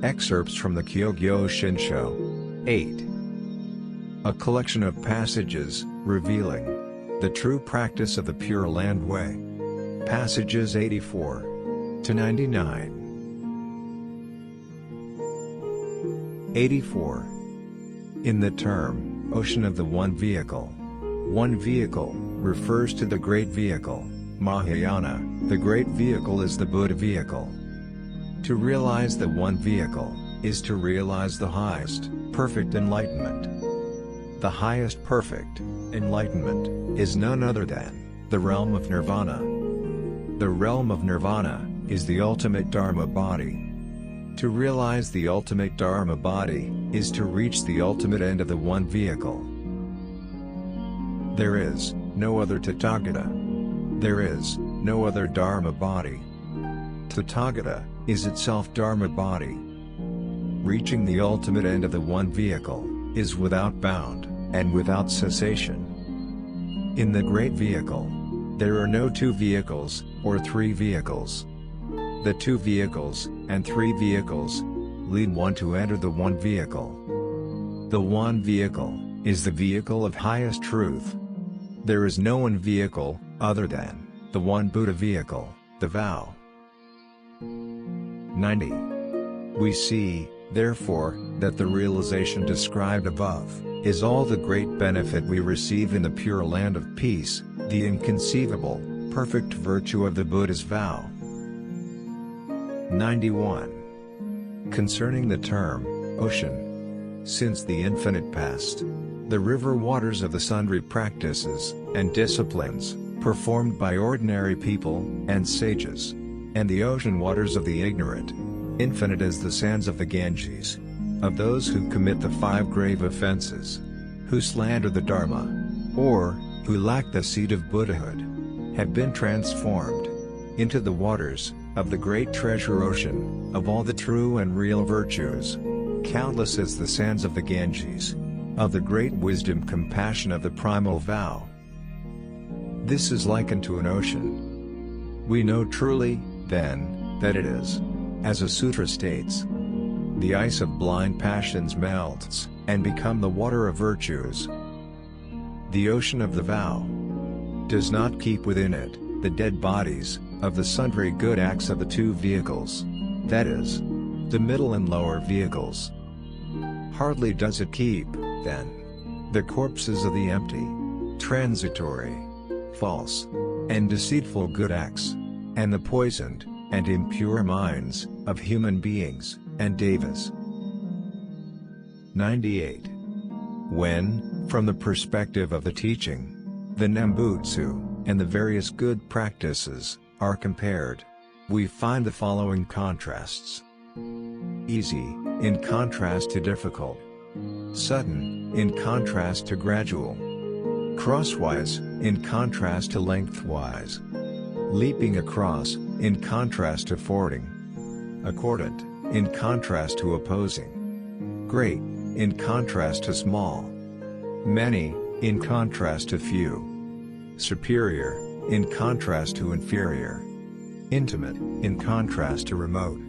Excerpts from the Kyo-Gyo-Shin-Sho. 8. A collection of passages, revealing the true practice of the Pure Land Way. Passages 84 to 99. 84. In the term, ocean of the one vehicle refers to the great vehicle, Mahayana. The great vehicle is the Buddha vehicle. To realize the one vehicle, is to realize the highest, perfect enlightenment. The highest perfect enlightenment is none other than the realm of nirvana. The realm of nirvana is the ultimate Dharma body. To realize the ultimate Dharma body is to reach the ultimate end of the one vehicle. There is no other Tathagata. There is no other Dharma body. Tathagata is itself Dharma body. Reaching the ultimate end of the one vehicle is without bound and without cessation. In the great vehicle, there are no two vehicles or three vehicles. The two vehicles and three vehicles lead one to enter the one vehicle. The one vehicle is the vehicle of highest truth. There is no one vehicle other than the one Buddha vehicle, the vow. 90. We see, therefore, that the realization described above is all the great benefit we receive in the pure land of peace, the inconceivable, perfect virtue of the Buddha's vow. 91. Concerning the term, ocean. Since the infinite past, the river waters of the sundry practices and disciplines, performed by ordinary people and sages, and the ocean waters of the ignorant, infinite as the sands of the Ganges, of those who commit the 5 grave offenses, who slander the Dharma, or who lack the seed of Buddhahood, have been transformed into the waters of the great treasure ocean of all the true and real virtues, countless as the sands of the Ganges, of the great wisdom compassion of the primal vow. This is likened to an ocean. We know truly, then, that it is, as a sutra states, the ice of blind passions melts, and become the water of virtues. The ocean of the vow does not keep within it the dead bodies of the sundry good acts of the two vehicles, that is, the middle and lower vehicles. Hardly does it keep, then, the corpses of the empty, transitory, false, and deceitful good acts, and the poisoned and impure minds of human beings and devas. 98. When, from the perspective of the teaching, the Nembutsu and the various good practices are compared, we find the following contrasts. Easy, in contrast to difficult. Sudden, in contrast to gradual. Crosswise, in contrast to lengthwise. Leaping across, in contrast to fording. Accordant, in contrast to opposing. Great, in contrast to small. Many, in contrast to few. Superior, in contrast to inferior. Intimate, in contrast to remote.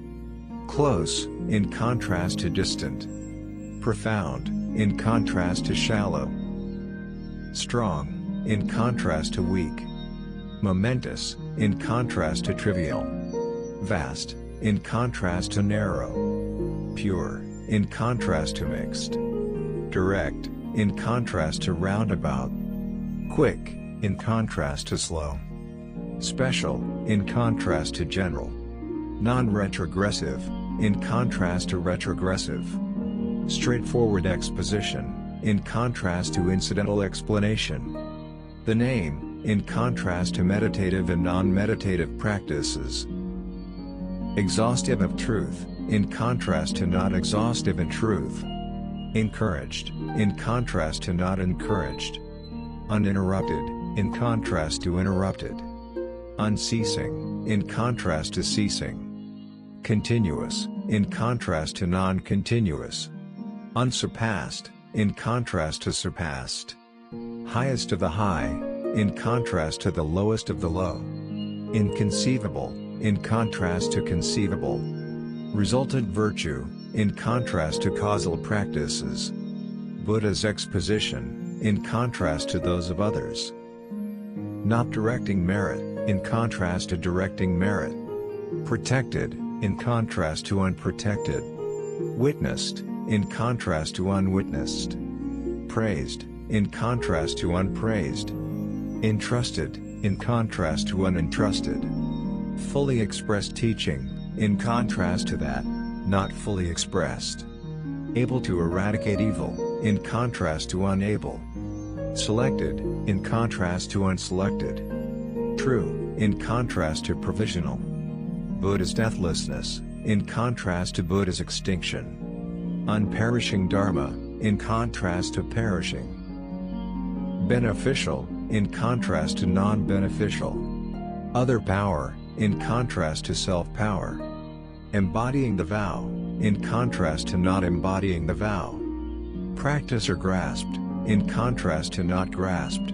Close, in contrast to distant. Profound, in contrast to shallow. Strong, in contrast to weak. Momentous, in contrast to trivial. Vast, in contrast to narrow. Pure, in contrast to mixed. Direct, in contrast to roundabout. Quick, in contrast to slow. Special, in contrast to general. Non-retrogressive, in contrast to retrogressive. Straightforward exposition, in contrast to incidental explanation. The name, in contrast to meditative and non-meditative practices. Exhaustive of truth, in contrast to not exhaustive in truth. Encouraged, in contrast to not encouraged. Uninterrupted, in contrast to interrupted. Unceasing, in contrast to ceasing. Continuous, in contrast to non-continuous. Unsurpassed, in contrast to surpassed. highest of the high, in contrast to the lowest of the low. Inconceivable, in contrast to conceivable. Resultant virtue, in contrast to causal practices. Buddha's exposition, in contrast to those of others. Not directing merit, in contrast to directing merit. Protected, in contrast to unprotected. Witnessed, in contrast to unwitnessed. Praised, in contrast to unpraised. Entrusted, in contrast to unentrusted. Fully expressed teaching, in contrast to that, not fully expressed. Able to eradicate evil, in contrast to unable. Selected, in contrast to unselected. True, in contrast to provisional. Buddha's deathlessness, in contrast to Buddha's extinction. Unperishing Dharma, in contrast to perishing. Beneficial, in contrast to non-beneficial. Other power, in contrast to self-power. Embodying the vow, in contrast to not embodying the vow. Practice or grasped, in contrast to not grasped.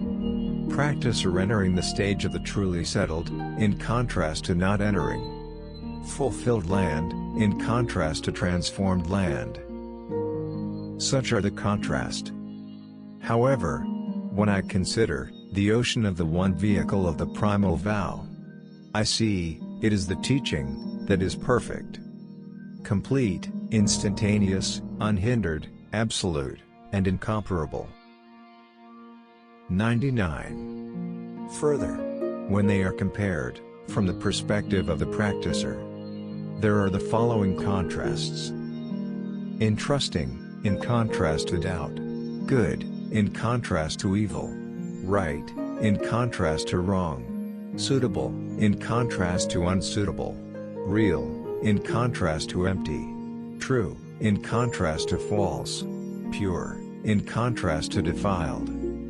Practice or entering the stage of the truly settled, in contrast to not entering. Fulfilled land, in contrast to transformed land. Such are the contrast. However, when I consider the ocean of the one vehicle of the primal vow, I see it is the teaching that is perfect, complete, instantaneous, unhindered, absolute, and incomparable. 99. Further, when they are compared from the perspective of the practicer, there are the following contrasts. Entrusting, in contrast to doubt. Good, in contrast to evil. Right, in contrast to wrong. Suitable, in contrast to unsuitable. Real, in contrast to empty. True, in contrast to false. Pure, in contrast to defiled.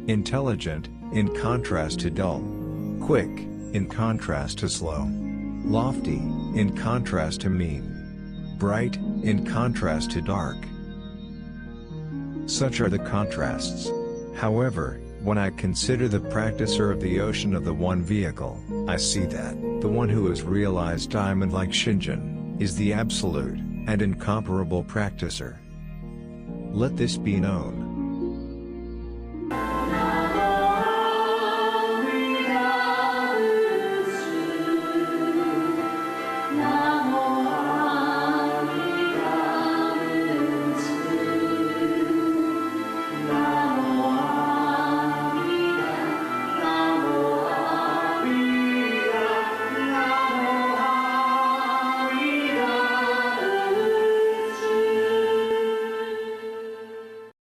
Intelligent, in contrast to dull. Quick, in contrast to slow. Lofty, in contrast to mean. Bright, in contrast to dark. Such are the contrasts. However, when I consider the practicer of the ocean of the one vehicle, I see that the one who has realized diamond like Shinran is the absolute and incomparable practicer. Let this be known.